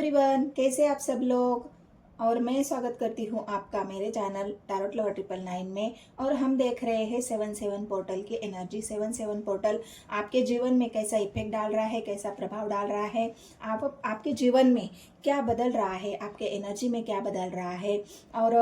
Everyone, कैसे आप सब लोग। और मैं स्वागत करती हूँ आपका मेरे चैनल टैरोट लवर 999 में। और हम देख रहे हैं 7-7 पोर्टल की एनर्जी। 7-7 पोर्टल आपके जीवन में कैसा इफेक्ट डाल रहा है, कैसा प्रभाव डाल रहा है, आपके जीवन में क्या बदल रहा है, आपके एनर्जी में क्या बदल रहा है। और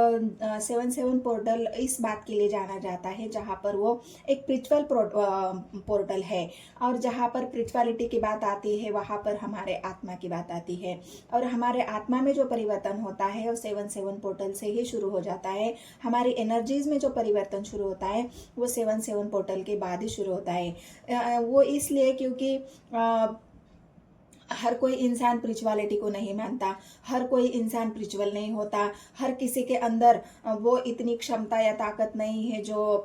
7-7 पोर्टल इस बात के लिए जाना जाता है जहाँ पर वो एक स्पिरिचुअल पोर्टल है। और जहाँ पर स्पिरिचुअलिटी की बात आती है वहाँ पर हमारे आत्मा की बात आती है। और हमारे आत्मा में जो परिवर्तन होता है वो 7-7 पोर्टल से ही शुरू हो जाता है। हमारी एनर्जीज में जो परिवर्तन शुरू होता है वो 7-7 पोर्टल के बाद ही शुरू होता है। वो इसलिए क्योंकि हर कोई इंसान स्पिरिचुअलिटी को नहीं मानता, हर कोई इंसान स्पिरिचुअल नहीं होता, हर किसी के अंदर वो इतनी क्षमता या ताकत नहीं है जो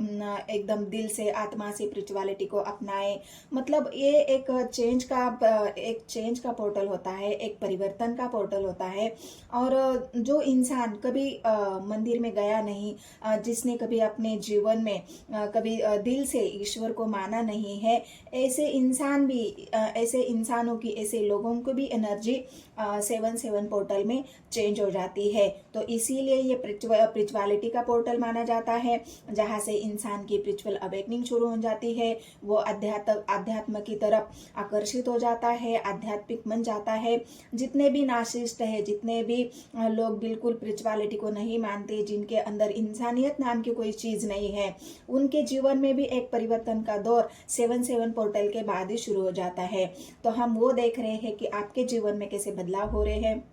एकदम दिल से आत्मा से स्पिरिचुअलिटी को अपनाए। मतलब ये एक चेंज का पोर्टल होता है, एक परिवर्तन का पोर्टल होता है। और जो इंसान कभी मंदिर में गया नहीं, जिसने कभी अपने जीवन में कभी दिल से ईश्वर को माना नहीं है, ऐसे इंसानों की, ऐसे लोगों को भी एनर्जी 7-7 पोर्टल में चेंज हो जाती है। तो इसीलिए ये स्पिरिचुअलिटी का पोर्टल माना जाता है, जहाँ से इंसान की स्पिरिचुअल अवेकनिंग शुरू हो जाती है। वो अध्यात्म की तरफ आकर्षित हो जाता है, आध्यात्मिक बन जाता है। जितने भी नार्सिसिस्ट है, जितने भी लोग बिल्कुल स्पिरिचुअलिटी को नहीं मानते, जिनके अंदर इंसानियत नाम की कोई चीज नहीं है, उनके जीवन में भी एक परिवर्तन का दौर 7-7 पोर्टल के बाद ही शुरू हो जाता है। तो हम वो देख रहे हैं कि आपके जीवन में कैसे बदलाव हो रहे हैं,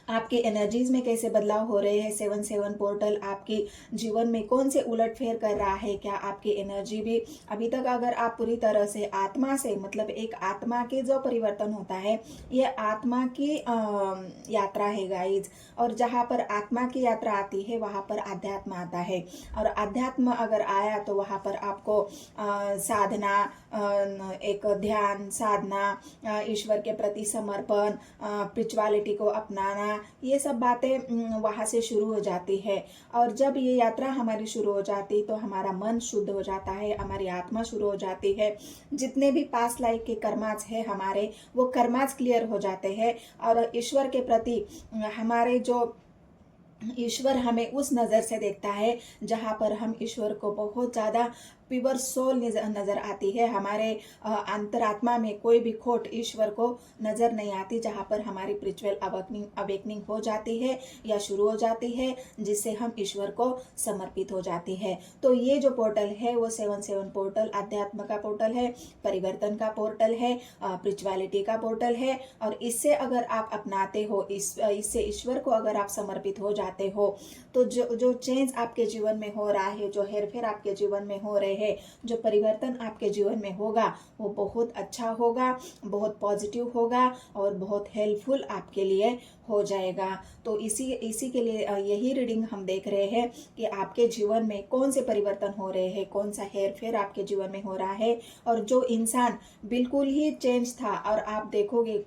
आपके एनर्जीज में कैसे बदलाव हो रहे हैं। 7-7 पोर्टल आपके जीवन में कौन से उलटफेर कर रहा है, क्या आपकी एनर्जी भी अभी तक, अगर आप पूरी तरह से आत्मा से, मतलब एक आत्मा के जो परिवर्तन होता है, ये आत्मा की यात्रा है गाइज। और जहाँ पर आत्मा की यात्रा आती है वहाँ पर अध्यात्म आता है। और अध्यात्म अगर आया तो वहाँ पर आपको साधना, एक ध्यान साधना, ईश्वर के प्रति समर्पण, स्पिरिचुअलिटी को अपनाना, ये सब बातें वहाँ से शुरू हो जाती है। और जब ये यात्रा हमारी शुरू हो जाती तो हमारा मन शुद्ध हो जाता है, हमारी आत्मा शुरू हो जाती है। जितने भी पास्ट लाइफ के कर्मास है हमारे, वो कर्मास क्लियर हो जाते हैं। और ईश्वर के प्रति हमारे जो ईश्वर हमें उस नज़र से देखता है जहाँ पर हम ईश्वर को बहुत ज़्यादा प्योर सोल नज़र आती है। हमारे अंतरात्मा में कोई भी खोट ईश्वर को नज़र नहीं आती, जहाँ पर हमारी स्पिरिचुअल अवेकनिंग हो जाती है या शुरू हो जाती है, जिससे हम ईश्वर को समर्पित हो जाती है। तो ये जो पोर्टल है वो 7-7 पोर्टल अध्यात्म का पोर्टल है, परिवर्तन का पोर्टल है, स्पिरिचुअलिटी का पोर्टल है। और इससे अगर आप अपनाते हो, इससे ईश्वर को अगर आप समर्पित हो जाते हो, तो जो चेंज आपके जीवन में हो रहा है, जो हेरफेर आपके जीवन में हो रहे हैं, जो परिवर्तन आपके जीवन में होगा, वो बहुत अच्छा होगा, बहुत पॉजिटिव होगा और बहुत हेल्पफुल आपके लिए हो जाएगा। तो इसी के लिए यही रीडिंग हम देख रहे हैं कि आपके जीवन में कौन से परिवर्तन हो रहे हैं, कौन सा हेरफेर आपके जीवन में हो रहा है। और जो इंसान बिल्कुल ही चेंज था, और आप देखोगे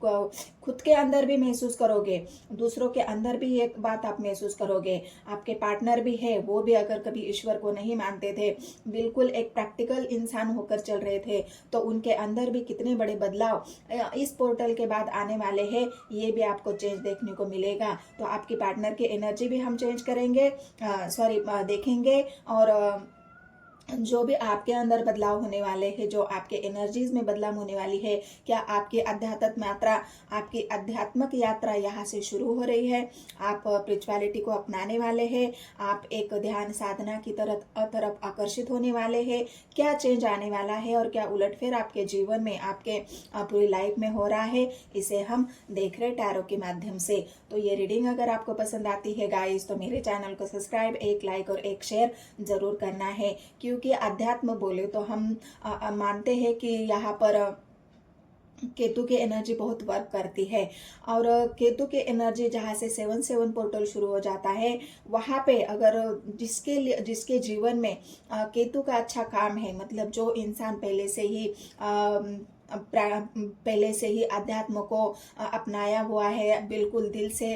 खुद के अंदर भी महसूस करोगे, दूसरों के अंदर भी एक बात आप महसूस करोगे। आपके पार्टनर भी है, वो भी अगर कभी ईश्वर को नहीं मानते थे, बिल्कुल एक प्रैक्टिकल इंसान होकर चल रहे थे, तो उनके अंदर भी कितने बड़े बदलाव इस पोर्टल के बाद आने वाले हैं, ये भी आपको चेंज देखने को मिलेगा। तो आपकी पार्टनर की एनर्जी भी हम चेंज करेंगे, देखेंगे। और जो भी आपके अंदर बदलाव होने वाले हैं, जो आपके एनर्जीज में बदलाव होने वाली है, क्या आपकी आध्यात्मिक यात्रा यहाँ से शुरू हो रही है, आप स्पिरिचुअलिटी को अपनाने वाले हैं, आप एक ध्यान साधना की तरफ आकर्षित होने वाले हैं, क्या चेंज आने वाला है और क्या उलटफेर आपके जीवन में, आपके पूरी लाइफ में हो रहा है, इसे हम देख रहे टैरो के माध्यम से। तो ये रीडिंग अगर आपको पसंद आती है गाइस, तो मेरे चैनल को सब्सक्राइब, एक लाइक और एक शेयर जरूर करना है। क्योंकि अध्यात्म बोले तो हम मानते हैं कि यहाँ पर केतु की एनर्जी बहुत वर्क करती है। और केतु की एनर्जी जहाँ से 7-7 पोर्टल शुरू हो जाता है, वहाँ पे अगर जिसके जीवन में केतु का अच्छा काम है, मतलब जो इंसान पहले से ही पहले से ही अध्यात्म को अपनाया हुआ है, बिल्कुल दिल से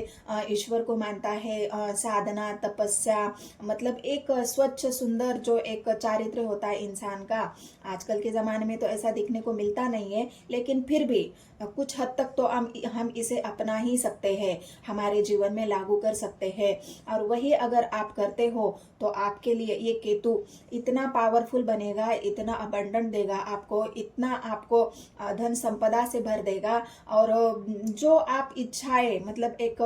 ईश्वर को मानता है, साधना तपस्या, मतलब एक स्वच्छ सुंदर जो एक चारित्र होता है इंसान का, आजकल के ज़माने में तो ऐसा दिखने को मिलता नहीं है, लेकिन फिर भी कुछ हद तक तो हम इसे अपना ही सकते हैं, हमारे जीवन में लागू कर सकते हैं। और वही अगर आप करते हो तो आपके लिए ये केतु इतना पावरफुल बनेगा, इतना अबंडेंट देगा आपको, इतना आपको धन संपदा से भर देगा। और जो आप इच्छाएं, मतलब एक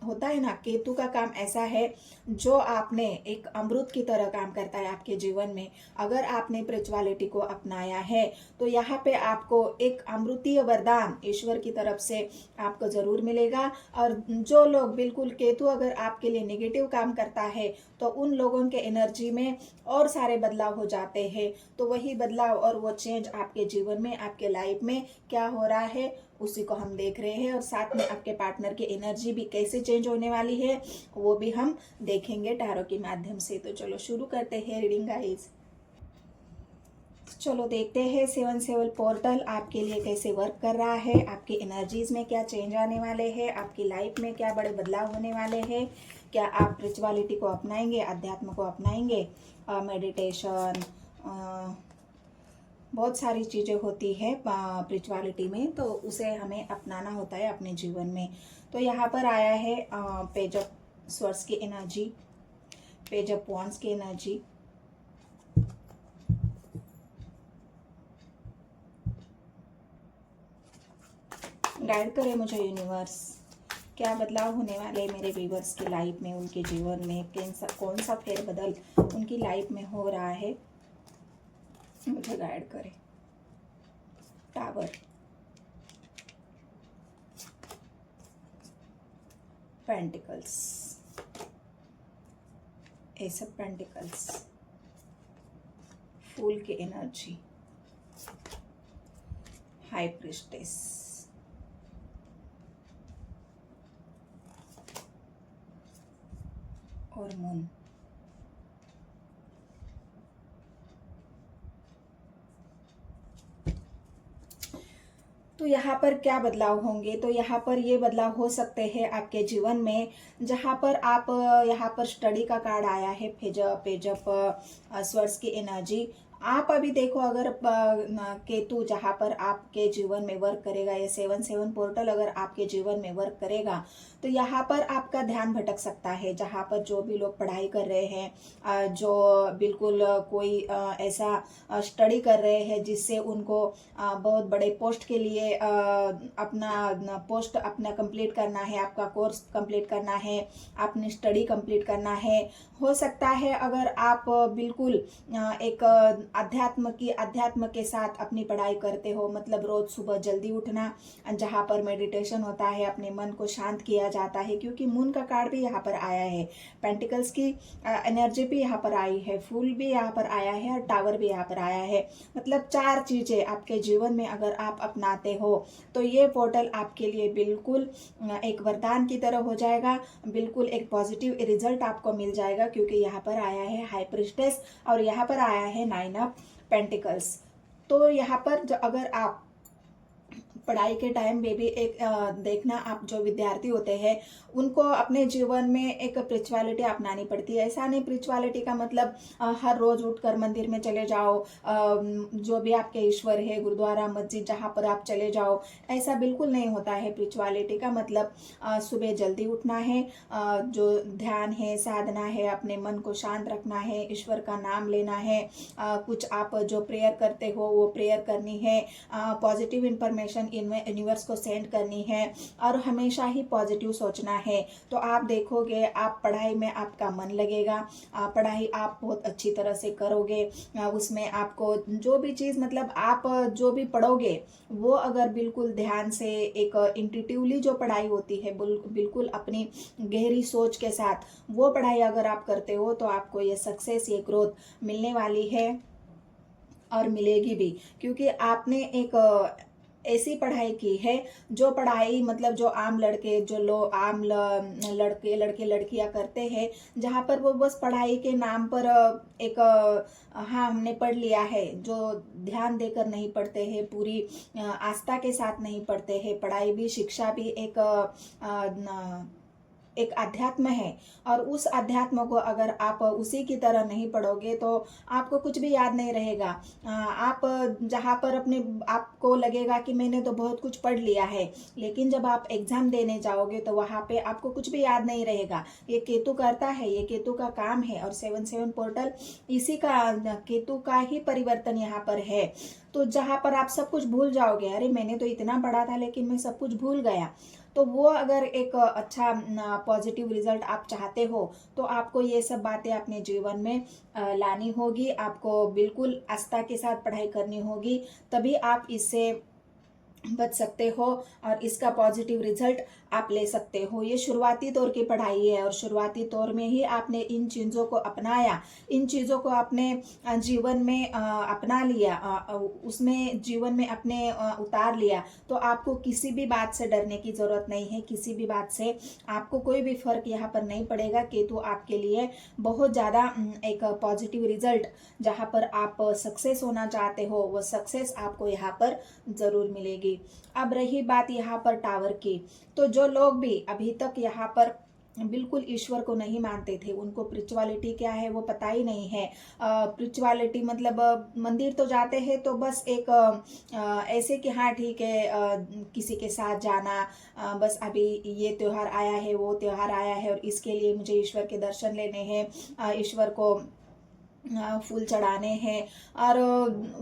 होता है ना, केतु का काम ऐसा है जो आपने एक अमृत की तरह काम करता है आपके जीवन में। अगर आपने स्पिरिचुअलिटी को अपनाया है तो यहाँ पे आपको एक अमृतीय वरदान ईश्वर की तरफ से आपको जरूर मिलेगा। और जो लोग बिल्कुल, केतु अगर आपके लिए नेगेटिव काम करता है तो उन लोगों के एनर्जी में और सारे बदलाव हो जाते हैं। तो वही बदलाव और वो चेंज आपके जीवन में, आपके लाइफ में क्या हो रहा है उसी को हम देख रहे हैं। और साथ में आपके पार्टनर की एनर्जी भी कैसे चेंज होने वाली है वो भी हम देखेंगे टैरो के माध्यम से। तो चलो शुरू करते हैं रीडिंग गाइस। चलो देखते हैं 7/7 पोर्टल आपके लिए कैसे वर्क कर रहा है, आपकी एनर्जीज में क्या चेंज आने वाले हैं, आपकी लाइफ में क्या बड़े बदलाव होने वाले हैं, क्या आप स्पिरिचुअलिटी को अपनाएंगे, अध्यात्म को अपनाएंगे, मेडिटेशन, बहुत सारी चीज़ें होती है स्पिरिचुअलिटी में, तो उसे हमें अपनाना होता है अपने जीवन में। तो यहाँ पर आया है पेज ऑफ स्वर्ड्स की एनर्जी, पेज ऑफ वॉन्ड्स की एनर्जी, गाइड करे मुझे यूनिवर्स, क्या बदलाव होने वाले मेरे व्यूअर्स की लाइफ में, उनके जीवन में कौन सा फेरबदल उनकी लाइफ में हो रहा है, मुझे गाइड करे। Tower, pentacles, ace of pentacles, fool की एनर्जी, हाई प्रिस्टेस, और मून। तो यहाँ पर क्या बदलाव होंगे, तो यहाँ पर ये बदलाव हो सकते हैं आपके जीवन में, जहाँ पर आप, यहाँ पर स्टडी का कार्ड आया है, पेज ऑफ स्वर्ड्स की एनर्जी। आप अभी देखो, अगर केतु जहाँ पर आपके जीवन में वर्क करेगा, ये 7/7 पोर्टल अगर आपके जीवन में वर्क करेगा तो यहाँ पर आपका ध्यान भटक सकता है। जहाँ पर जो भी लोग पढ़ाई कर रहे हैं, जो बिल्कुल कोई ऐसा स्टडी कर रहे हैं जिससे उनको बहुत बड़े पोस्ट के लिए अपना पोस्ट अपना कंप्लीट करना है, आपका कोर्स कंप्लीट करना है, अपनी स्टडी कंप्लीट करना है। हो सकता है अगर आप बिल्कुल एक अध्यात्म के साथ अपनी पढ़ाई करते हो, मतलब रोज सुबह जल्दी उठना, जहाँ पर मेडिटेशन होता है, अपने मन को शांत किया जाता है, क्योंकि मून का कार्ड भी यहाँ पर आया है, पेंटिकल्स की एनर्जी भी यहाँ पर आई है, फूल भी यहाँ पर आया है, और टावर भी यहाँ पर आया है। मतलब 4 चीजें आपके जीवन में अगर आप अपनाते हो तो ये पोर्टल आपके लिए बिल्कुल एक वरदान की तरह हो जाएगा, बिल्कुल एक पॉजिटिव रिजल्ट आपको मिल जाएगा, क्योंकि यहाँ पर आया है हाई प्रिस्टेस और यहाँ पर आया है 9 ऑफ पेंटिकल्स। तो यहाँ पर अगर आप पढ़ाई के टाइम में भी एक देखना, आप जो विद्यार्थी होते हैं उनको अपने जीवन में एक स्पिरिचुअलिटी अपनानी पड़ती है। ऐसा नहीं स्पिरिचुअलिटी का मतलब हर रोज उठकर मंदिर में चले जाओ, जो भी आपके ईश्वर है, गुरुद्वारा मस्जिद जहाँ पर आप चले जाओ, ऐसा बिल्कुल नहीं होता है। स्पिरिचुअलिटी का मतलब सुबह जल्दी उठना है, जो ध्यान है, साधना है, अपने मन को शांत रखना है, ईश्वर का नाम लेना है, कुछ आप जो प्रेयर करते हो वो प्रेयर करनी है, पॉजिटिव इंफॉर्मेशन यूनिवर्स को सेंड करनी है, और हमेशा ही पॉजिटिव सोचना है। तो आप देखोगे आप पढ़ाई में आपका मन लगेगा, पढ़ाई आप बहुत अच्छी तरह से करोगे, उसमें आपको जो भी चीज़, मतलब आप जो भी पढ़ोगे वो अगर बिल्कुल ध्यान से, एक इंट्यूटिवली जो पढ़ाई होती है, बिल्कुल अपनी गहरी सोच के साथ वो पढ़ाई अगर आप करते हो तो आपको ये सक्सेस, ये ग्रोथ मिलने वाली है और मिलेगी भी, क्योंकि आपने एक ऐसी पढ़ाई की है जो पढ़ाई मतलब जो आम लड़के जो लोग लड़के लड़के लड़कियां करते हैं, जहाँ पर वो बस पढ़ाई के नाम पर एक हाँ हमने पढ़ लिया है, जो ध्यान देकर नहीं पढ़ते हैं, पूरी आस्था के साथ नहीं पढ़ते हैं। पढ़ाई भी शिक्षा भी एक अध्यात्म है, और उस अध्यात्म को अगर आप उसी की तरह नहीं पढ़ोगे तो आपको कुछ भी याद नहीं रहेगा। आप जहाँ पर अपने आपको लगेगा कि मैंने तो बहुत कुछ पढ़ लिया है, लेकिन जब आप एग्जाम देने जाओगे तो वहाँ पे आपको कुछ भी याद नहीं रहेगा। ये केतु करता है, ये केतु का काम है, और 7/7 पोर्टल इसी का केतु का ही परिवर्तन यहाँ पर है। तो जहाँ पर आप सब कुछ भूल जाओगे, अरे मैंने तो इतना पढ़ा था लेकिन मैं सब कुछ भूल गया, तो वो अगर एक अच्छा पॉजिटिव रिजल्ट आप चाहते हो तो आपको ये सब बातें अपने जीवन में लानी होगी। आपको बिल्कुल आस्था के साथ पढ़ाई करनी होगी, तभी आप इससे बच सकते हो और इसका पॉजिटिव रिजल्ट आप ले सकते हो। ये शुरुआती दौर की पढ़ाई है, और शुरुआती दौर में ही आपने इन चीज़ों को अपनाया, इन चीज़ों को अपने जीवन में अपना लिया, उसमें जीवन में अपने उतार लिया, तो आपको किसी भी बात से डरने की ज़रूरत नहीं है। किसी भी बात से आपको कोई भी फर्क यहाँ पर नहीं पड़ेगा। केतु आपके लिए बहुत ज़्यादा एक पॉजिटिव रिजल्ट, जहाँ पर आप सक्सेस होना चाहते हो, वो सक्सेस आपको यहाँ पर ज़रूर मिलेगी। अब रही बात यहाँ पर टावर की, तो जो लोग भी अभी तक यहाँ पर बिल्कुल ईश्वर को नहीं मानते थे, उनको स्पिरिचुअलिटी क्या है वो पता ही नहीं है। स्पिरिचुअलिटी मतलब मंदिर तो जाते हैं तो बस एक ऐसे कि हाँ ठीक है, किसी के साथ जाना, बस अभी ये त्योहार आया है, वो त्योहार आया है, और इसके लिए मुझे ईश्वर के दर्शन लेने हैं, ईश्वर को फूल चढ़ाने हैं। और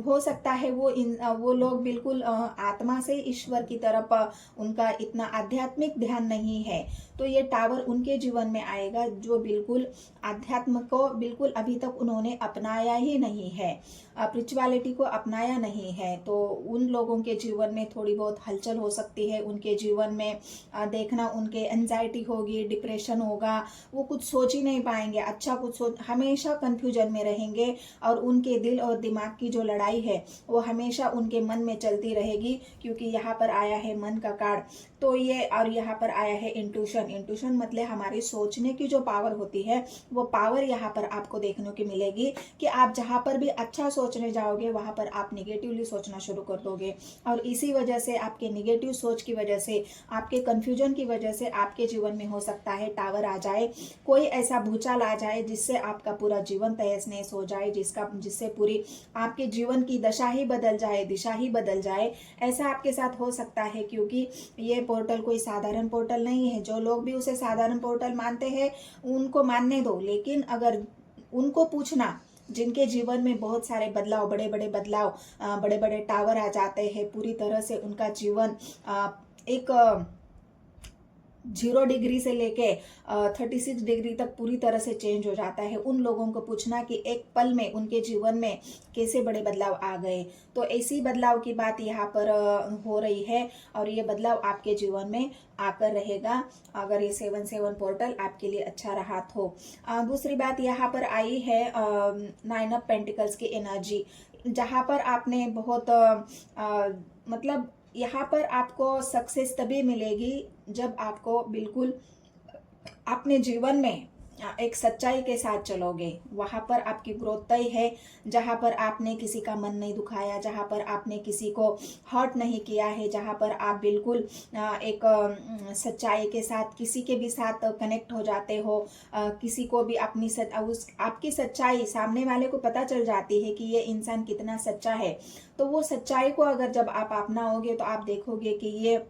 हो सकता है वो लोग बिल्कुल आत्मा से ईश्वर की तरफ उनका इतना आध्यात्मिक ध्यान नहीं है, तो ये टावर उनके जीवन में आएगा जो बिल्कुल आध्यात्म को बिल्कुल अभी तक उन्होंने अपनाया ही नहीं है, स्पिरिचुअलिटी को अपनाया नहीं है। तो उन लोगों के जीवन में थोड़ी बहुत हलचल हो सकती है, उनके जीवन में देखना उनके एंजाइटी होगी, डिप्रेशन होगा, वो कुछ सोच ही नहीं पाएंगे, अच्छा कुछ सोच, हमेशा कंफ्यूजन में रहेंगे, और उनके दिल और दिमाग की जो लड़ाई है वो हमेशा उनके मन में चलती रहेगी, क्योंकि यहाँ पर आया है मन का कार्ड। तो ये, और यहाँ पर आया है इंट्यूशन मतलब हमारी सोचने की जो पावर होती है, वो पावर यहाँ पर आपको देखने को मिलेगी कि आप जहाँ पर भी अच्छा सोचने जाओगे वहां पर आप निगेटिवली सोचना शुरू कर दोगे, और इसी वजह से, आपके निगेटिव सोच की वजह से, आपके कंफ्यूजन की वजह से आपके जीवन में हो सकता है टावर आ जाए, कोई ऐसा भूचाल आ जाए जिससे आपका पूरा जीवन तहस नहस हो जाए, जिससे पूरी आपके जीवन की दशा ही बदल जाए, दिशा ही बदल जाए। ऐसा आपके साथ हो सकता है, क्योंकि ये पोर्टल कोई साधारण पोर्टल नहीं है। जो लोग भी उसे साधारण पोर्टल मानते हैं उनको मानने दो, लेकिन अगर उनको पूछना जिनके जीवन में बहुत सारे बदलाव, बड़े बड़े बदलाव, बड़े बड़े टावर आ जाते हैं, पूरी तरह से उनका जीवन एक 0 डिग्री से लेके 36 डिग्री तक पूरी तरह से चेंज हो जाता है, उन लोगों को पूछना कि एक पल में उनके जीवन में कैसे बड़े बदलाव आ गए। तो ऐसी बदलाव की बात यहाँ पर हो रही है, और ये बदलाव आपके जीवन में आकर रहेगा अगर ये 7/7 पोर्टल आपके लिए अच्छा रहा तो। दूसरी बात यहाँ पर आई है 9 ऑफ पेंटिकल्स की एनर्जी, जहाँ पर आपने बहुत मतलब यहाँ पर आपको सक्सेस तभी मिलेगी जब आपको बिल्कुल अपने जीवन में एक सच्चाई के साथ चलोगे। वहां पर आपकी ग्रोथ तय है, जहां पर आपने किसी का मन नहीं दुखाया, जहां पर आपने किसी को हर्ट नहीं किया है, जहां पर आप बिल्कुल एक सच्चाई के साथ किसी के भी साथ कनेक्ट हो जाते हो, किसी को भी आपकी सच्चाई सामने वाले को पता चल जाती है कि ये इंसान कितना सच्चा है। तो वो सच्चाई को अगर जब आप अपनाओगे तो आप देखोगे कि ये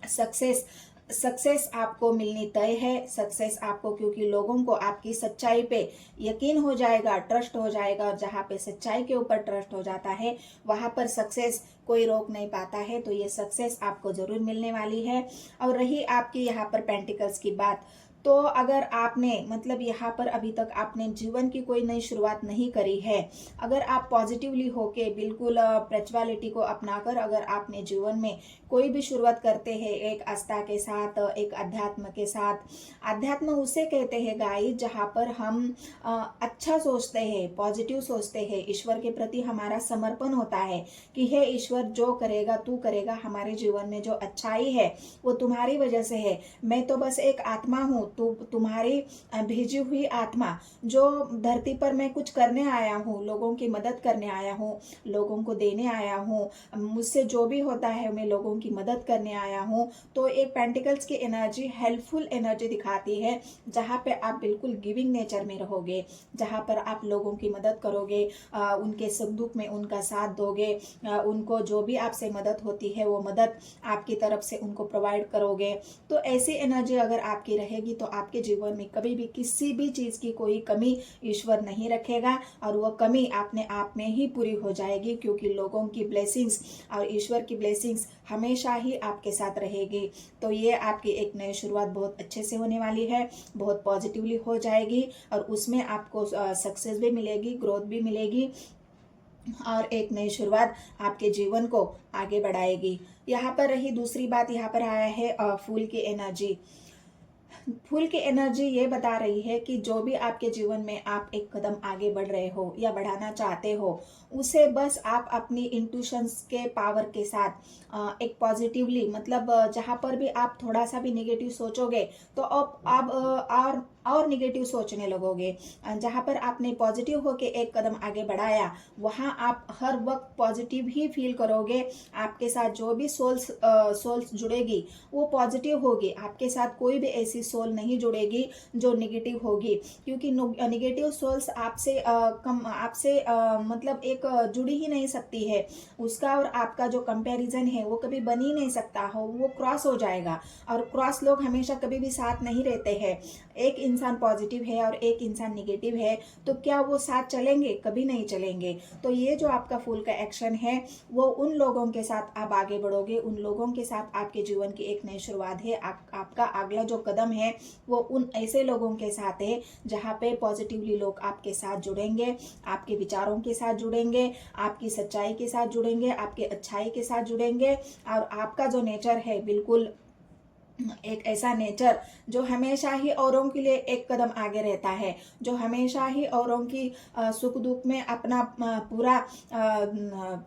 सक्सेस आपको मिलनी तय है। सक्सेस आपको, क्योंकि लोगों को आपकी सच्चाई पे यकीन हो जाएगा, ट्रस्ट हो जाएगा, और जहाँ पे सच्चाई के ऊपर ट्रस्ट हो जाता है वहां पर सक्सेस कोई रोक नहीं पाता है। तो ये सक्सेस आपको जरूर मिलने वाली है। और रही आपकी यहाँ पर पेंटिकल्स की बात, तो अगर आपने मतलब यहाँ पर अभी तक आपने जीवन की कोई नई शुरुआत नहीं करी है, अगर आप पॉजिटिवली होके बिल्कुल स्पिरिचुअलिटी को अपनाकर अगर आपने जीवन में कोई भी शुरुआत करते हैं एक आस्था के साथ, एक अध्यात्म के साथ। अध्यात्म उसे कहते हैं गाइस जहाँ पर हम अच्छा सोचते हैं, पॉजिटिव सोचते हैं, ईश्वर के प्रति हमारा समर्पण होता है कि हे ईश्वर जो करेगा तू करेगा, हमारे जीवन में जो अच्छाई है वो तुम्हारी वजह से है, मैं तो बस एक आत्मा हूँ, तुम्हारी भेजी हुई आत्मा जो धरती पर मैं कुछ करने आया हूँ, लोगों की मदद करने आया हूँ, लोगों को देने आया हूँ, मुझसे जो भी होता है मैं लोगों की मदद करने आया हूँ। तो एक पेंटिकल्स की एनर्जी हेल्पफुल एनर्जी दिखाती है जहाँ पे आप बिल्कुल गिविंग नेचर में रहोगे, जहाँ पर आप लोगों की मदद करोगे, उनके सुख दुख में उनका साथ दोगे, उनको जो भी आपसे मदद होती है वो मदद आपकी तरफ से उनको प्रोवाइड करोगे। तो ऐसी एनर्जी अगर आपकी रहेगी तो आपके जीवन में कभी भी किसी भी चीज़ की कोई कमी ईश्वर नहीं रखेगा और वो कमी अपने आप में ही पूरी हो जाएगी, क्योंकि लोगों की ब्लेसिंग्स और ईश्वर की ब्लेसिंग्स हमेशा ही आपके साथ रहेगी। तो ये आपकी एक नई शुरुआत बहुत अच्छे से होने वाली है, बहुत पॉजिटिवली हो जाएगी और उसमें आपको सक्सेस भी मिलेगी, ग्रोथ भी मिलेगी और एक नई शुरुआत आपके जीवन को आगे बढ़ाएगी। यहाँ पर रही दूसरी बात, यहाँ पर आया है फूल की एनर्जी। फूल की एनर्जी ये बता रही है कि जो भी आपके जीवन में आप एक कदम आगे बढ़ रहे हो या बढ़ाना चाहते हो, उसे बस आप अपनी इंट्यूशंस के पावर के साथ एक पॉजिटिवली मतलब जहाँ पर भी आप थोड़ा सा भी नेगेटिव सोचोगे तो अब आप और नेगेटिव सोचने लगोगे। जहाँ पर आपने पॉजिटिव होके एक कदम आगे बढ़ाया वहाँ आप हर वक्त पॉजिटिव ही फील करोगे। आपके साथ जो भी सोल्स जुड़ेगी वो पॉजिटिव होगी, आपके साथ कोई भी ऐसी सोल नहीं जुड़ेगी जो नेगेटिव होगी, क्योंकि नेगेटिव सोल्स आपसे मतलब एक जुड़ी ही नहीं सकती है। उसका और आपका जो कंपैरिजन है वो कभी बन ही नहीं सकता हो, वो क्रॉस हो जाएगा और क्रॉस लोग हमेशा कभी भी साथ नहीं रहते हैं। एक इंसान पॉजिटिव है और एक इंसान नेगेटिव है तो क्या वो साथ चलेंगे? कभी नहीं चलेंगे। तो ये जो आपका फूल का एक्शन है वो उन लोगों के साथ आप आगे बढ़ोगे, उन लोगों के साथ आपके जीवन की एक नई शुरुआत है। आपका अगला जो कदम है वो उन ऐसे लोगों के साथ है जहाँ पे पॉजिटिवली लोग आपके साथ जुड़ेंगे, आपके विचारों के साथ जुड़ेंगे, आपकी सच्चाई के साथ जुड़ेंगे, आपके अच्छाई के साथ जुड़ेंगे और आपका जो नेचर है बिल्कुल एक ऐसा नेचर जो हमेशा ही औरों के लिए एक कदम आगे रहता है, जो हमेशा ही औरों की सुख दुख में अपना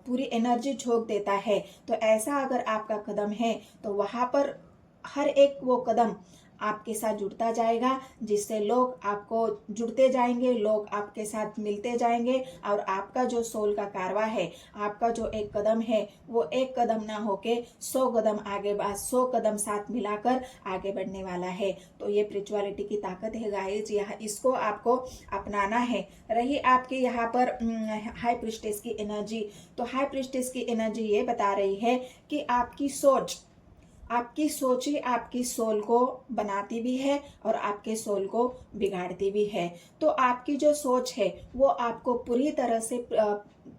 पूरी एनर्जी झोंक देता है। तो ऐसा अगर आपका कदम है तो वहाँ पर हर एक वो कदम आपके साथ जुड़ता जाएगा, जिससे लोग आपको जुड़ते जाएंगे, लोग आपके साथ मिलते जाएंगे और आपका जो सोल का कारवा है, आपका जो एक कदम है वो एक कदम ना होके 100 कदम आगे 100 कदम साथ मिलाकर आगे बढ़ने वाला है। तो ये स्पिरिचुअलिटी की ताकत है गाइस, यह इसको आपको अपनाना है। रही आपके यहाँ पर हाई प्रीस्टेस की एनर्जी, तो हाई प्रीस्टेस की एनर्जी ये बता रही है कि आपकी सोच ही आपकी सोल को बनाती भी है और आपके सोल को बिगाड़ती भी है। तो आपकी जो सोच है वो आपको पूरी तरह से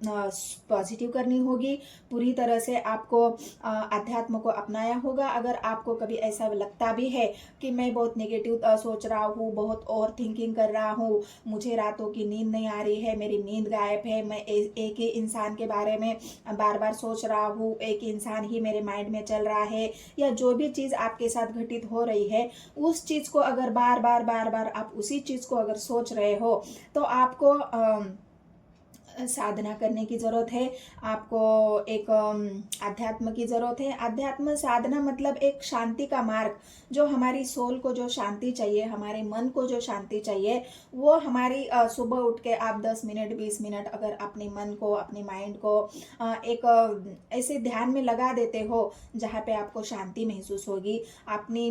पॉजिटिव करनी होगी, पूरी तरह से आपको अध्यात्म को अपनाया होगा। अगर आपको कभी ऐसा लगता भी है कि मैं बहुत नेगेटिव सोच रहा हूँ, बहुत ओवर थिंकिंग कर रहा हूँ, मुझे रातों की नींद नहीं आ रही है, मेरी नींद गायब है, मैं एक ही इंसान के बारे में बार बार सोच रहा हूँ, एक इंसान ही मेरे माइंड में चल रहा है, या जो भी चीज़ आपके साथ घटित हो रही है उस चीज़ को अगर बार बार आप उसी चीज़ को अगर सोच रहे हो तो आपको साधना करने की ज़रूरत है, आपको एक अध्यात्म की ज़रूरत है। अध्यात्म साधना मतलब एक शांति का मार्ग, जो हमारी सोल को जो शांति चाहिए, हमारे मन को जो शांति चाहिए, वो हमारी सुबह उठ के आप 10 मिनट 20 मिनट अगर अपने मन को, अपने माइंड को एक ऐसे ध्यान में लगा देते हो जहाँ पे आपको शांति महसूस होगी, अपनी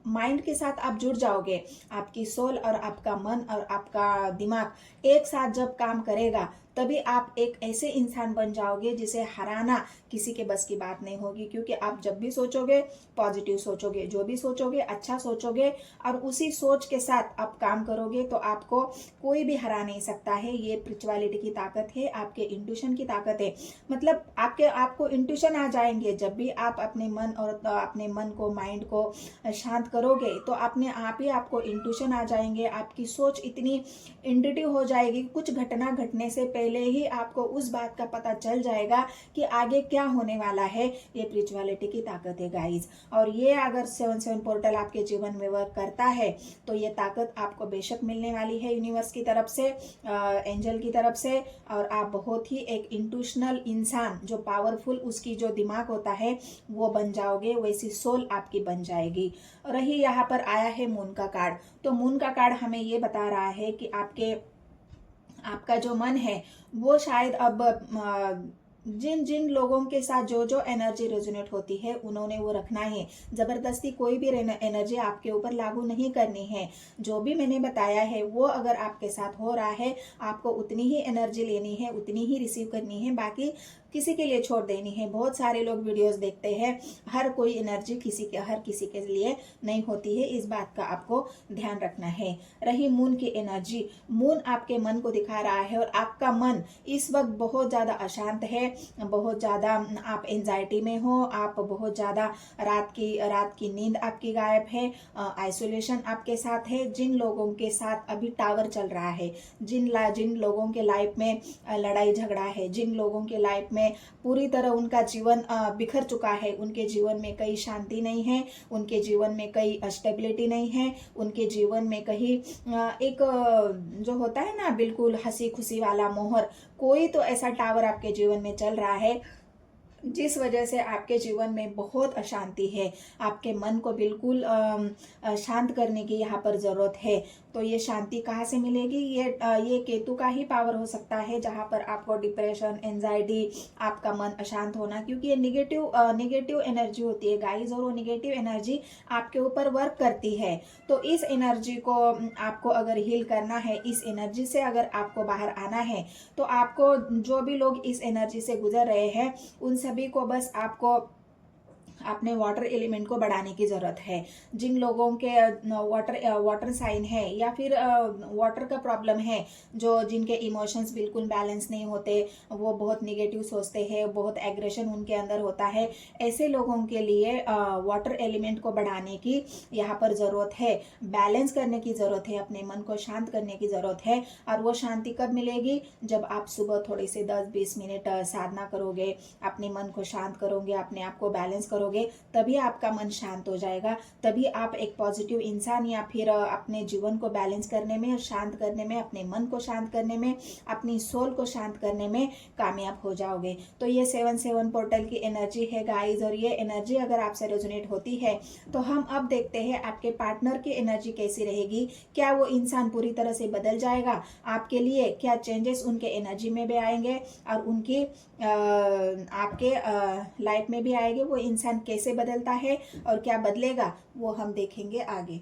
माइंड के साथ आप जुड़ जाओगे, आपकी सोल और आपका मन और आपका दिमाग एक साथ जब काम करेगा तभी आप एक ऐसे इंसान बन जाओगे जिसे हराना किसी के बस की बात नहीं होगी। क्योंकि आप जब भी सोचोगे पॉजिटिव सोचोगे, जो भी सोचोगे अच्छा सोचोगे और उसी सोच के साथ आप काम करोगे तो आपको कोई भी हरा नहीं सकता है। ये स्पिरिचुअलिटी की ताकत है, आपके इंट्यूशन की ताकत है। मतलब आपको इंट्यूशन आ जाएंगे जब भी आप अपने मन और अपने मन को, माइंड को शांत करोगे तो अपने आप ही आपको इंट्यूशन आ जाएंगे। आपकी सोच इतनी इंट्यूटिव हो जाएगी, कुछ घटना घटने से पहले ही आपको उस बात का पता चल जाएगा कि आगे क्या होने वाला है। ये स्पिरिचुअलिटी की ताकत है गाइज। और ये अगर 7-7 पोर्टल आपके जीवन में वर्क करता है तो ये ताकत आपको बेशक मिलने वाली है यूनिवर्स की तरफ से, एंजल की तरफ से। और आप बहुत ही एक इंट्यूशनल इंसान, जो पावरफुल उसकी जो दिमाग होता है वो बन जाओगे, वैसी सोल आपकी बन जाएगी। रही यहाँ पर आया है मून का कार्ड, तो मून का कार्ड हमें ये बता रहा है कि आपका जो मन है वो शायद अब जिन जिन लोगों के साथ जो जो एनर्जी रेजोनेट होती है उन्होंने वो रखना है। जबरदस्ती कोई भी एनर्जी आपके ऊपर लागू नहीं करनी है। जो भी मैंने बताया है वो अगर आपके साथ हो रहा है, आपको उतनी ही एनर्जी लेनी है, उतनी ही रिसीव करनी है, बाकी किसी के लिए छोड़ देनी है। बहुत सारे लोग वीडियोस देखते हैं, हर कोई एनर्जी हर किसी के लिए नहीं होती है, इस बात का आपको ध्यान रखना है। रही मून की एनर्जी, मून आपके मन को दिखा रहा है और आपका मन इस वक्त बहुत ज्यादा अशांत है, बहुत ज्यादा आप एंजाइटी में हो, आप बहुत ज्यादा रात की नींद आपकी गायब है, आइसोलेशन आपके साथ है। जिन लोगों के साथ अभी टावर चल रहा है, जिन लोगों के लाइफ में लड़ाई झगड़ा है, जिन लोगों के लाइफ में पूरी तरह उनका जीवन बिखर चुका है, उनके जीवन में कहीं शांति नहीं है, उनके जीवन में कहीं स्टेबिलिटी नहीं है, उनके जीवन में कहीं एक जो होता है ना बिल्कुल हंसी खुशी वाला मोहर, कोई तो ऐसा टावर आपके जीवन में चल रहा है जिस वजह से आपके जीवन में बहुत अशांति है। आपके मन को बिल्कुल शांत करने की यहाँ पर जरूरत है। तो ये शांति कहाँ से मिलेगी? ये केतु का ही पावर हो सकता है, जहाँ पर आपको डिप्रेशन, एंजाइटी, आपका मन अशांत होना, क्योंकि ये निगेटिव एनर्जी होती है गाइस, और वो निगेटिव एनर्जी आपके ऊपर वर्क करती है। तो इस एनर्जी को आपको अगर हील करना है, इस एनर्जी से अगर आपको बाहर आना है, तो आपको जो भी लोग इस एनर्जी से गुजर रहे हैं उन सभी को बस आपको अपने वाटर एलिमेंट को बढ़ाने की जरूरत है। जिन लोगों के वाटर साइन है या फिर वाटर का प्रॉब्लम है, जिनके इमोशंस बिल्कुल बैलेंस नहीं होते, वो बहुत निगेटिव सोचते हैं, बहुत एग्रेशन उनके अंदर होता है, ऐसे लोगों के लिए वाटर एलिमेंट को बढ़ाने की यहाँ पर जरूरत है, बैलेंस करने की जरूरत है, अपने मन को शांत करने की जरूरत है। और वो शांति कब मिलेगी? जब आप सुबह थोड़ी से 10-20 मिनट साधना करोगे, अपने मन को शांत करोगे, अपने आप को बैलेंस करोगे, तभी आपका मन शांत हो जाएगा, तभी आप एक पॉजिटिव इंसान या फिर अपने जीवन को बैलेंस करने में, शांत करने में, अपने मन को शांत करने में, अपनी सोल को शांत करने में कामयाब हो जाओगे। तो ये 7-7 पोर्टल की एनर्जी है गाइस, और ये एनर्जी अगर आपसे रेजोनेट होती है तो हम अब देखते हैं आपके पार्टनर की एनर्जी कैसी रहेगी। क्या वो इंसान पूरी तरह से बदल जाएगा आपके लिए? क्या चेंजेस उनके एनर्जी में भी आएंगे और उनकी आपके लाइफ में भी आएंगे? वो इंसान कैसे बदलता है और क्या बदलेगा वो हम देखेंगे आगे।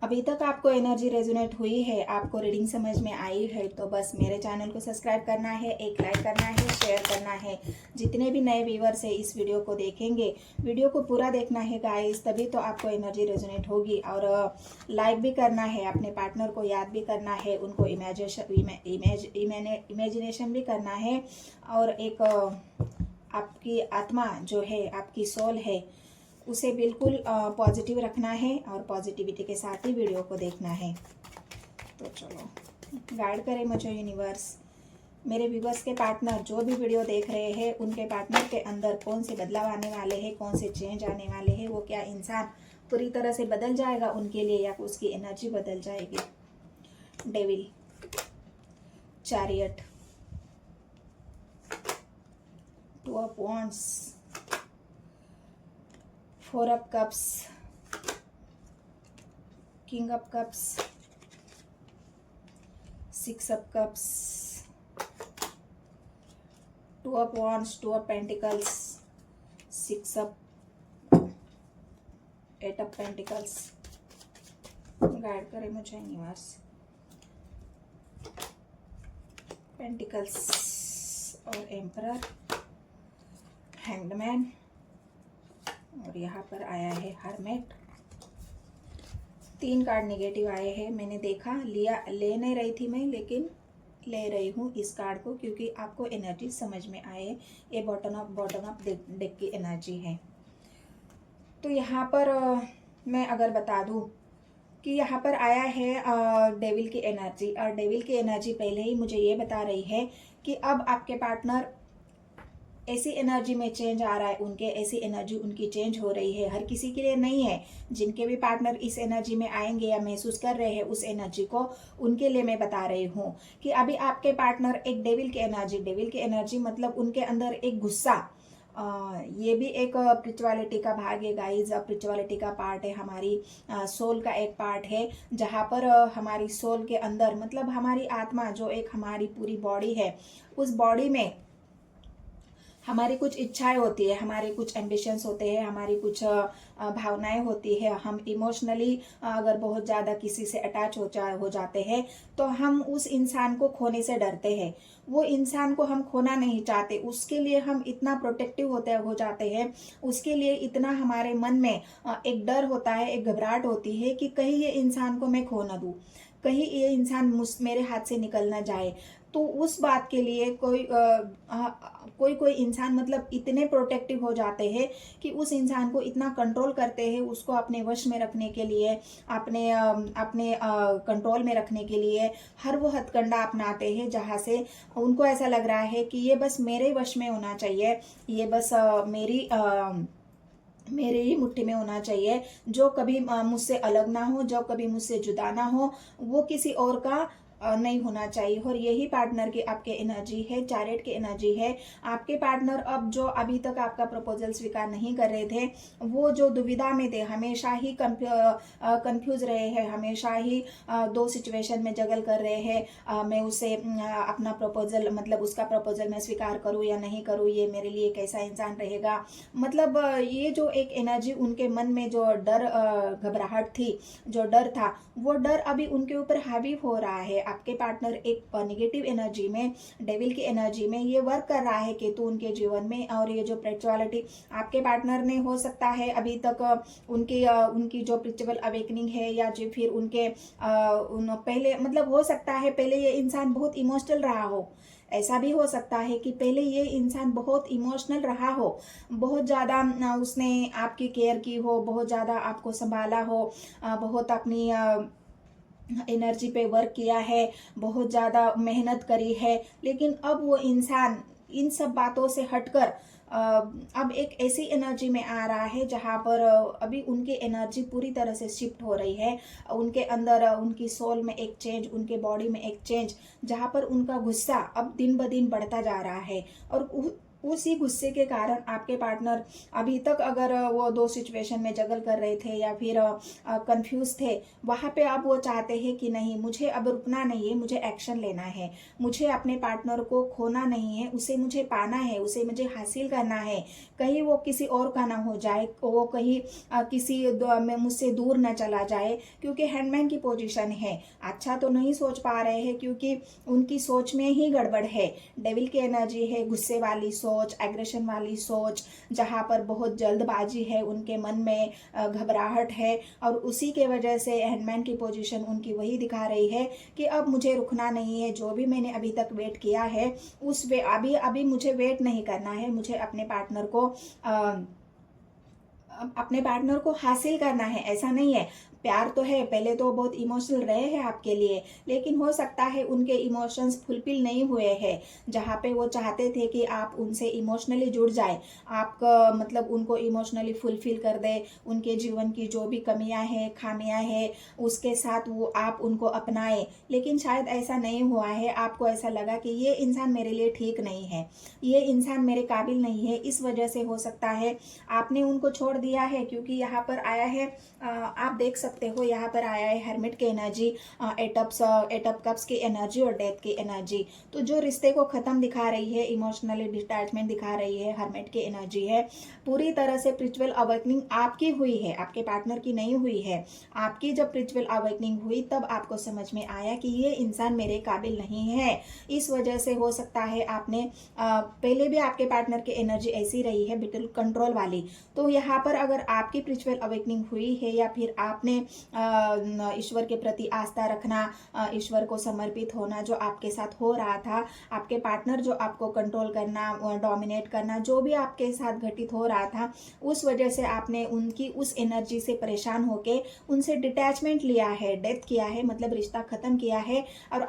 अभी तक आपको एनर्जी रेजोनेट हुई है, आपको रीडिंग समझ में आई है, तो बस मेरे चैनल को सब्सक्राइब करना है, एक लाइक करना है, शेयर करना है। जितने भी नए व्यूअर्स है इस वीडियो को देखेंगे, वीडियो को पूरा देखना है गाइस, तभी तो आपको एनर्जी रेजोनेट होगी। और लाइक भी करना है, अपने पार्टनर को याद भी करना है, उनको इमेजिनेशन भी करना है, और एक आपकी आत्मा जो है, आपकी सोल है, उसे बिल्कुल पॉजिटिव रखना है और पॉजिटिविटी के साथ ही वीडियो को देखना है। तो चलो गाइड करें मुझे यूनिवर्स। मेरे व्यूवर्स के पार्टनर जो भी वीडियो देख रहे हैं, उनके पार्टनर के अंदर कौन से बदलाव आने वाले हैं, कौन से चेंज आने वाले हैं, वो क्या इंसान पूरी तरह से बदल जाएगा उनके लिए या उसकी एनर्जी बदल जाएगी। Devil, chariot, 2 of wands, 4 of cups, king of cups, 6 of cups, 2 of wands, 2 of pentacles, 6 of 8 of pentacles। Guide करें मुझे यूनिवर्स। पेंटिकल्स और एम्परर, हैंगमैन, और यहाँ पर आया है हर्मेट। 3 कार्ड नेगेटिव आए हैं। मैंने देखा, ले नहीं रही थी मैं, लेकिन ले रही हूँ इस कार्ड को क्योंकि आपको एनर्जी समझ में आए। ये बॉटम अप डेक की एनर्जी है। तो यहाँ पर मैं अगर बता दूँ कि यहाँ पर आया है डेविल की एनर्जी, और डेविल की एनर्जी पहले ही मुझे ये बता रही है कि अब आपके पार्टनर ऐसी एनर्जी में चेंज आ रहा है, उनके ऐसी एनर्जी उनकी चेंज हो रही है। हर किसी के लिए नहीं है। जिनके भी पार्टनर इस एनर्जी में आएंगे या महसूस कर रहे हैं उस एनर्जी को, उनके लिए मैं बता रही हूँ कि अभी आपके पार्टनर एक डेविल की एनर्जी मतलब उनके अंदर एक गुस्सा, ये भी एक स्पिरिचुअलिटी का भाग है गाइज। स्पिरिचुअलिटी का पार्ट है, हमारी सोल का एक पार्ट है, जहाँ पर हमारी सोल के अंदर मतलब हमारी आत्मा जो एक हमारी पूरी बॉडी है, उस बॉडी में हमारी कुछ इच्छाएं होती है, हमारे कुछ एम्बिशंस होते हैं, हमारी कुछ भावनाएं होती है। हम इमोशनली अगर बहुत ज़्यादा किसी से अटैच हो जाते हैं तो हम उस इंसान को खोने से डरते हैं। वो इंसान को हम खोना नहीं चाहते, उसके लिए हम इतना प्रोटेक्टिव हो जाते हैं, उसके लिए इतना हमारे मन में एक डर होता है, एक घबराहट होती है कि कहीं ये इंसान को मैं खो ना दूँ, कहीं ये इंसान मेरे हाथ से निकल ना जाए। तो उस बात के लिए कोई इंसान मतलब इतने प्रोटेक्टिव हो जाते हैं कि उस इंसान को इतना कंट्रोल करते हैं, उसको अपने वश में रखने के लिए, अपने कंट्रोल में रखने के लिए हर वो हथकंडा अपनाते हैं जहाँ से उनको ऐसा लग रहा है कि ये बस मेरे वश में होना चाहिए, ये बस मेरे ही मुट्ठी में होना चाहिए। जो कभी मुझसे अलग ना हो, जो कभी मुझसे जुदा ना हो, वो किसी और का नहीं होना चाहिए। और यही पार्टनर की आपके एनर्जी है, चैरियट की एनर्जी है। आपके पार्टनर अब जो अभी तक आपका प्रपोजल स्वीकार नहीं कर रहे थे, वो जो दुविधा में थे, हमेशा ही कंफ्यूज रहे हैं, हमेशा ही 2 सिचुएशन में जगल कर रहे हैं। मैं उसे अपना प्रपोजल मतलब उसका प्रपोजल मैं स्वीकार करूँ या नहीं करूँ, ये मेरे लिए कैसा इंसान रहेगा। मतलब ये जो एक एनर्जी उनके मन में जो डर घबराहट थी, जो डर था, वो डर अभी उनके ऊपर हावी हो रहा है। आपके पार्टनर एक नेगेटिव एनर्जी में, डेविल की एनर्जी में ये वर्क कर रहा है केतु उनके जीवन में। और ये जो स्पिरिचुअलिटी आपके पार्टनर ने हो सकता है अभी तक उनकी जो स्पिरिचुअल अवेकनिंग है, या जो फिर उनके पहले मतलब हो सकता है पहले ये इंसान बहुत इमोशनल रहा हो। ऐसा भी हो सकता है कि पहले ये इंसान बहुत इमोशनल रहा हो, बहुत ज़्यादा उसने आपकी केयर की हो, बहुत ज़्यादा आपको संभाला हो, बहुत अपनी एनर्जी पे वर्क किया है, बहुत ज़्यादा मेहनत करी है। लेकिन अब वो इंसान इन सब बातों से हटकर अब एक ऐसी एनर्जी में आ रहा है जहाँ पर अभी उनकी एनर्जी पूरी तरह से शिफ्ट हो रही है। उनके अंदर उनकी सोल में एक चेंज, उनके बॉडी में एक चेंज, जहाँ पर उनका गुस्सा अब दिन ब दिन बढ़ता जा रहा है। और उसी गुस्से के कारण आपके पार्टनर अभी तक अगर वो 2 सिचुएशन में जगल कर रहे थे या फिर कंफ्यूज थे, वहाँ पे अब वो चाहते हैं कि नहीं, मुझे अब रुकना नहीं है, मुझे एक्शन लेना है, मुझे अपने पार्टनर को खोना नहीं है, उसे मुझे पाना है, उसे मुझे हासिल करना है। कहीं वो किसी और का ना हो जाए, वो कहीं किसी मुझसे दूर न चला जाए, क्योंकि हैंडमैन की पोजीशन है। अच्छा तो नहीं सोच पा रहे हैं क्योंकि उनकी सोच में ही गड़बड़ है। डेविल की एनर्जी है, गुस्से वाली सोच, एग्रेशन वाली सोच, जहाँ पर बहुत जल्दबाजी है, उनके मन में घबराहट है। और उसी के वजह से हैंडमैन की पोजीशन उनकी वही दिखा रही है कि अब मुझे रुकना नहीं है, जो भी मैंने अभी तक वेट किया है उस अभी मुझे वेट नहीं करना है, मुझे अपने पार्टनर को हासिल करना है। ऐसा नहीं है, प्यार तो है, पहले तो बहुत इमोशनल रहे हैं आपके लिए, लेकिन हो सकता है उनके इमोशंस फुलफिल नहीं हुए हैं। जहाँ पे वो चाहते थे कि आप उनसे इमोशनली जुड़ जाए, आपका मतलब उनको इमोशनली फुलफिल कर दे, उनके जीवन की जो भी कमियां हैं, खामियां हैं, उसके साथ वो आप उनको अपनाए, लेकिन शायद ऐसा नहीं हुआ है। आपको ऐसा लगा कि ये इंसान मेरे लिए ठीक नहीं है, ये इंसान मेरे काबिल नहीं है। इस वजह से हो सकता है आपने उनको छोड़ दिया है। क्योंकि यहाँ पर आया है, आप देख सकते सकते हो यहाँ पर आया है हर्मिट की एनर्जी, एट ऑफ कप्स की एनर्जी और डेथ की एनर्जी। तो जो रिश्ते को ख़त्म दिखा रही है, इमोशनली डिटैचमेंट दिखा रही है, हर्मिट की एनर्जी है। पूरी तरह से स्पिरिचुअल अवेकनिंग आपकी हुई है, आपके पार्टनर की नहीं हुई है। आपकी जब स्पिरिचुअल अवेकनिंग हुई तब आपको समझ में आया कि ये इंसान मेरे काबिल नहीं है। इस वजह से हो सकता है आपने पहले भी आपके पार्टनर की एनर्जी ऐसी रही है, बिल्कुल कंट्रोल वाली। तो यहाँ पर अगर आपकी स्पिरिचुअल अवेकनिंग हुई है या फिर आपने ईश्वर के प्रति आस्था रखना, ईश्वर को समर्पित होना जो आपके साथ हो रहा था, आपके पार्टनर जो आपको कंट्रोल करना, डोमिनेट करना, जो भी आपके साथ घटित हो रहा था, उस वजह से आपने उनकी उस एनर्जी से परेशान होके उनसे डिटैचमेंट लिया है, डेथ किया है, मतलब रिश्ता खत्म किया है। और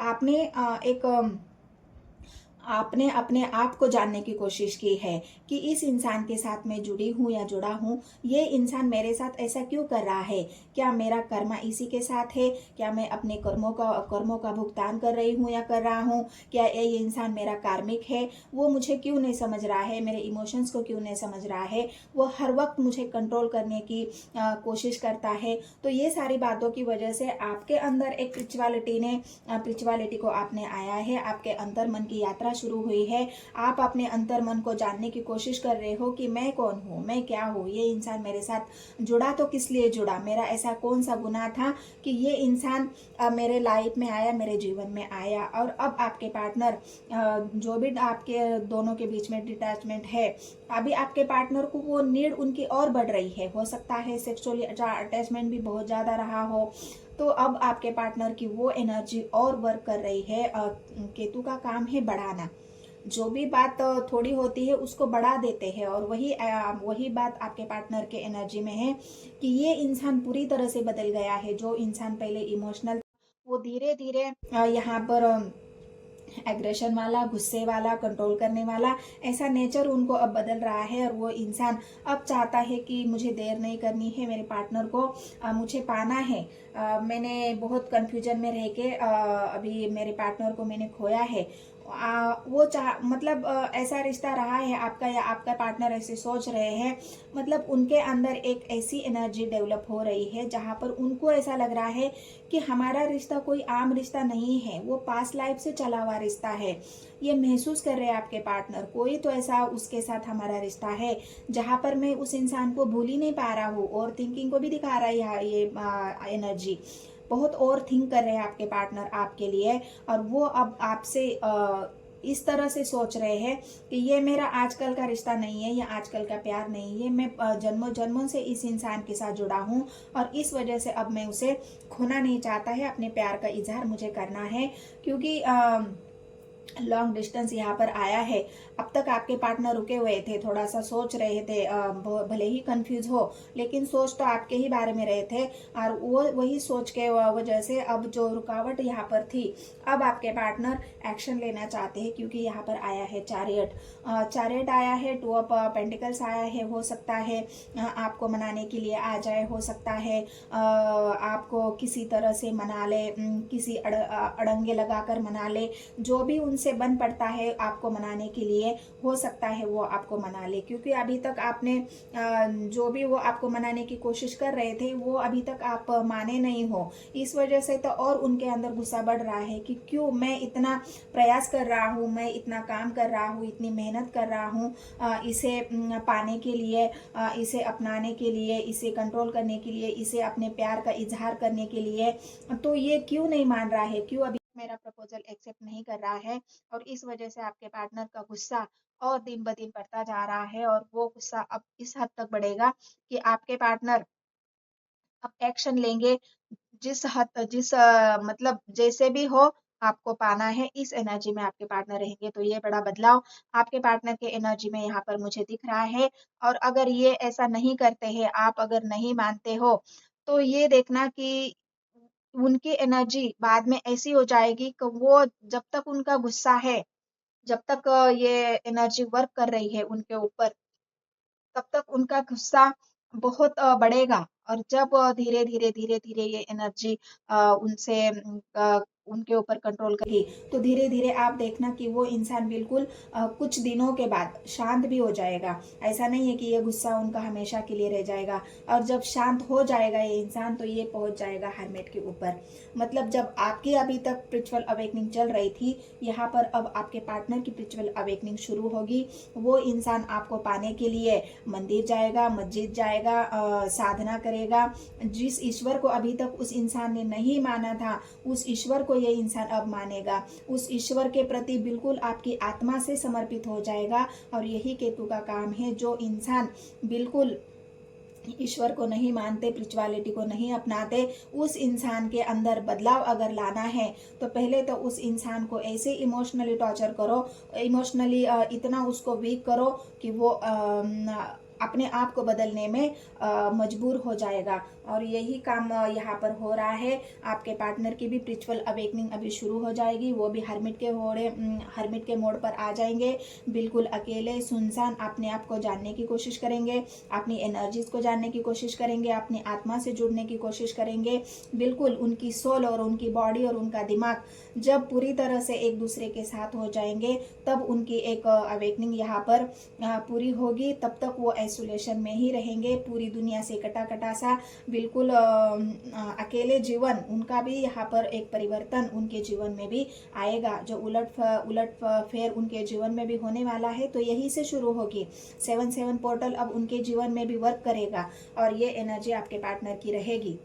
आपने अपने आप को जानने की कोशिश की है कि इस इंसान के साथ मैं जुड़ी हूँ या जुड़ा हूँ, ये इंसान मेरे साथ ऐसा क्यों कर रहा है, क्या मेरा कर्मा इसी के साथ है, क्या मैं अपने कर्मों का भुगतान कर रही हूँ या कर रहा हूँ, क्या ये इंसान मेरा कार्मिक है, वो मुझे क्यों नहीं समझ रहा है, मेरे इमोशंस को क्यों नहीं समझ रहा है, वो हर वक्त मुझे कंट्रोल करने की कोशिश करता है। तो ये सारी बातों की वजह से आपके अंदर एक स्पिरिचुअलिटी को आपने आया है, आपके अंतर मन की यात्रा शुरू हुई है। आप अपने अंतर मन को जानने की कोशिश कर रहे हो कि मैं कौन हूँ, मैं क्या हूँ, ये इंसान मेरे साथ जुड़ा तो किस लिए जुड़ा, मेरा ऐसा कौन सा गुनाह था कि ये इंसान मेरे लाइफ में आया, मेरे जीवन में आया। और अब आपके पार्टनर, जो भी आपके दोनों के बीच में डिटैचमेंट है, अभी आपके पार्टनर को वो नीड उनकी और बढ़ रही है। हो सकता है सेक्सुअली अटैचमेंट भी बहुत ज़्यादा रहा हो, तो अब आपके पार्टनर की वो एनर्जी और वर्क कर रही है। केतु का काम है बढ़ाना, जो भी बात थोड़ी होती है उसको बढ़ा देते हैं। और वही बात आपके पार्टनर के एनर्जी में है कि ये इंसान पूरी तरह से बदल गया है। जो इंसान पहले इमोशनल, वो धीरे धीरे यहाँ पर एग्रेशन वाला, गुस्से वाला, कंट्रोल करने वाला, ऐसा नेचर उनको अब बदल रहा है। और वो इंसान अब चाहता है कि मुझे देर नहीं करनी है, मेरे पार्टनर को मुझे पाना है। मैंने बहुत कंफ्यूजन में रह के अभी मेरे पार्टनर को मैंने खोया है। वो मतलब ऐसा रिश्ता रहा है आपका, या आपका पार्टनर ऐसे सोच रहे हैं, मतलब उनके अंदर एक ऐसी एनर्जी डेवलप हो रही है जहां पर उनको ऐसा लग रहा है कि हमारा रिश्ता कोई आम रिश्ता नहीं है, वो पास्ट लाइफ से चला हुआ रिश्ता है। ये महसूस कर रहे हैं आपके पार्टनर, कोई तो ऐसा उसके साथ हमारा रिश्ता है जहां पर मैं उस इंसान को भूल ही नहीं पा रहा हूँ। और थिंकिंग को भी दिखा रहा है ये एनर्जी, बहुत ओवर थिंक कर रहे हैं आपके पार्टनर आपके लिए। और वो अब आपसे इस तरह से सोच रहे हैं कि ये मेरा आजकल का रिश्ता नहीं है, ये आजकल का प्यार नहीं है, मैं जन्मों जन्मों से इस इंसान के साथ जुड़ा हूँ और इस वजह से अब मैं उसे खोना नहीं चाहता है, अपने प्यार का इजहार मुझे करना है। क्योंकि लॉन्ग डिस्टेंस यहाँ पर आया है। अब तक आपके पार्टनर रुके हुए थे, थोड़ा सा सोच रहे थे, भले ही कंफ्यूज हो, लेकिन सोच तो आपके ही बारे में रहे थे। और वो वही सोच के वजह से अब जो रुकावट यहाँ पर थी, अब आपके पार्टनर एक्शन लेना चाहते हैं। क्योंकि यहाँ पर आया है चैरियट आया है, टू ऑफ पेंटिकल्स आया है। हो सकता है आपको मनाने के लिए आ जाए, हो सकता है आपको किसी तरह से मना ले, किसी अड़ंगे लगाकर मना ले, जो भी उनसे बन पड़ता है आपको मनाने के लिए, हो सकता है वो आपको मना ले। क्योंकि अभी तक आपने जो भी वो आपको मनाने की कोशिश कर रहे थे, वो अभी तक आप माने नहीं हो। इस वजह से तो और उनके अंदर गुस्सा बढ़ रहा है कि क्यों मैं इतना प्रयास कर रहा हूँ, मैं इतना काम कर रहा हूँ, इतनी मेहनत कर रहा हूँ इसे पाने के लिए, इसे अपनाने के लिए, इसे कंट्रोल करने के लिए, इसे अपने प्यार का इजहार करने के लिए, तो ये क्यों नहीं मान रहा है, क्यों अभी मेरा प्रपोजल एक्सेप्ट नहीं कर रहा है। और इस वजह से आपके पार्टनर का गुस्सा और दिन ब दिन बढ़ता जा रहा है। और वो गुस्सा अब इस हद तक बढ़ेगा कि आपके पार्टनर अब एक्शन लेंगे। मतलब जैसे भी हो, आपको पाना है, इस एनर्जी में आपके पार्टनर रहेंगे। तो ये बड़ा बदलाव आपके पार्टनर के एनर्जी में यहाँ पर मुझे दिख रहा है। और अगर ये ऐसा नहीं करते हैं, आप अगर नहीं मानते हो, तो ये देखना कि उनकी एनर्जी बाद में ऐसी हो जाएगी कि वो, जब तक उनका गुस्सा है, जब तक ये एनर्जी वर्क कर रही है उनके ऊपर, तब तक उनका गुस्सा बहुत बढ़ेगा। और जब धीरे धीरे धीरे धीरे ये एनर्जी उनसे उनके ऊपर कंट्रोल करेगी, तो धीरे धीरे आप देखना कि वो इंसान बिल्कुल कुछ दिनों के बाद शांत भी हो जाएगा। ऐसा नहीं है कि ये गुस्सा उनका हमेशा के लिए रह जाएगा। और जब शांत हो जाएगा ये इंसान, तो ये पहुंच जाएगा हर्मिट के ऊपर। मतलब जब आपकी अभी तक स्पिरिचुअल अवेकनिंग चल रही थी, यहाँ पर अब आपके पार्टनर की स्पिरिचुअल अवेकनिंग शुरू होगी। वो इंसान आपको पाने के लिए मंदिर जाएगा, मस्जिद जाएगा, साधना करेगा। जिस ईश्वर को अभी तक उस इंसान ने नहीं माना था, उस ईश्वर को ये इंसान अब मानेगा। उस ईश्वर के प्रति बिल्कुल आपकी आत्मा से समर्पित हो जाएगा। और यही केतु का काम है। जो इंसान बिल्कुल ईश्वर को नहीं मानते, स्पिरिचुअलिटी को नहीं अपनाते, उस इंसान के अंदर बदलाव अगर लाना है, तो पहले तो उस इंसान को ऐसे इमोशनली टॉर्चर करो, इमोशनली इतना उसको वीक करो कि वो अपने आप को बदलने में मजबूर हो जाएगा। और यही काम यहाँ पर हो रहा है। आपके पार्टनर की भी स्पिरिचुअल अवेकनिंग अभी शुरू हो जाएगी। वो भी हर्मिट के मोड पर आ जाएंगे। बिल्कुल अकेले सुनसान अपने आप को जानने की कोशिश करेंगे, अपनी एनर्जीज को जानने की कोशिश करेंगे, अपनी आत्मा से जुड़ने की कोशिश करेंगे। बिल्कुल उनकी सोल और उनकी बॉडी और उनका दिमाग जब पूरी तरह से एक दूसरे के साथ हो जाएंगे, तब उनकी एक अवेकनिंग यहाँ पर पूरी होगी। तब तक वो आइसोलेशन में ही रहेंगे, पूरी दुनिया से कटा सा, बिल्कुल अकेले जीवन। उनका भी यहाँ पर एक परिवर्तन उनके जीवन में भी आएगा, जो उलट फेर उनके जीवन में भी होने वाला है। तो यही से शुरू होगी 7/7 पोर्टल। अब उनके जीवन में भी वर्क करेगा और ये एनर्जी आपके पार्टनर की रहेगी।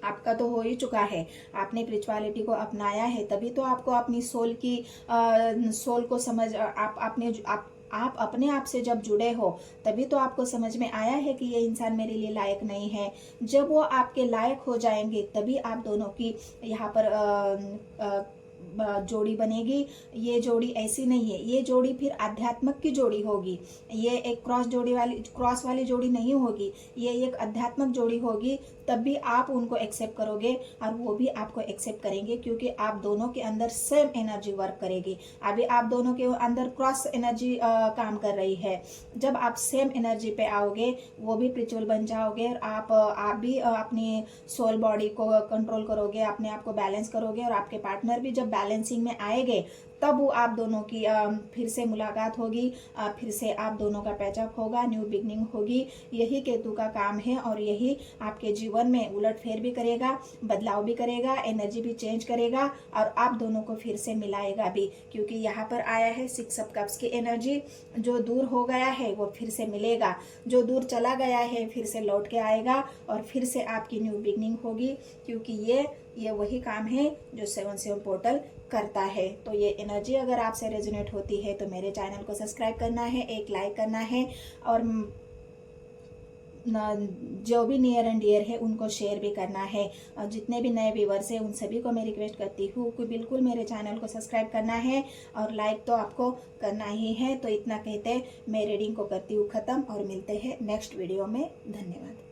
आपका तो हो ही चुका है, आपने स्पिरिचुअलिटी को अपनाया है, तभी तो आपको अपनी सोल को समझ आप अपने आप से जब जुड़े हो, तभी तो आपको समझ में आया है कि ये इंसान मेरे लिए लायक नहीं है। जब वो आपके लायक हो जाएंगे, तभी आप दोनों की यहाँ पर जोड़ी बनेगी। ये जोड़ी ऐसी नहीं है, ये जोड़ी फिर आध्यात्मिक की जोड़ी होगी। ये एक क्रॉस वाली जोड़ी नहीं होगी, ये एक आध्यात्मिक जोड़ी होगी। तब भी आप उनको एक्सेप्ट करोगे और वो भी आपको एक्सेप्ट करेंगे, क्योंकि आप दोनों के अंदर सेम एनर्जी वर्क करेगी। अभी आप दोनों के अंदर क्रॉस एनर्जी काम कर रही है। जब आप सेम एनर्जी पे आओगे, वो भी स्पिरिचुअल बन जाओगे और आप भी अपनी सोल बॉडी को कंट्रोल करोगे, अपने आप को बैलेंस करोगे। और आपके पार्टनर भी जब बैलेंसिंग में आएंगे, तब वो आप दोनों की फिर से मुलाकात होगी, फिर से आप दोनों का पैचअप होगा, न्यू बिगनिंग होगी। यही केतु का काम है और यही आपके जीवन में उलट फेर भी करेगा, बदलाव भी करेगा, एनर्जी भी चेंज करेगा और आप दोनों को फिर से मिलाएगा भी। क्योंकि यहाँ पर आया है 6 ऑफ कप्स की एनर्जी। जो दूर हो गया है वो फिर से मिलेगा, जो दूर चला गया है फिर से लौट के आएगा और फिर से आपकी न्यू बिगनिंग होगी। क्योंकि ये वही काम है जो 7/7 पोर्टल करता है। तो ये एनर्जी अगर आपसे रेजोनेट होती है, तो मेरे चैनल को सब्सक्राइब करना है, एक लाइक करना है और जो भी नियर एंड डियर है उनको शेयर भी करना है। और जितने भी नए व्यूवर्स हैं उन सभी को मैं रिक्वेस्ट करती हूँ कि बिल्कुल मेरे चैनल को सब्सक्राइब करना है और लाइक तो आपको करना ही है। तो इतना कहते मैं रीडिंग को करती हूँ ख़त्म और मिलते हैं नेक्स्ट वीडियो में। धन्यवाद।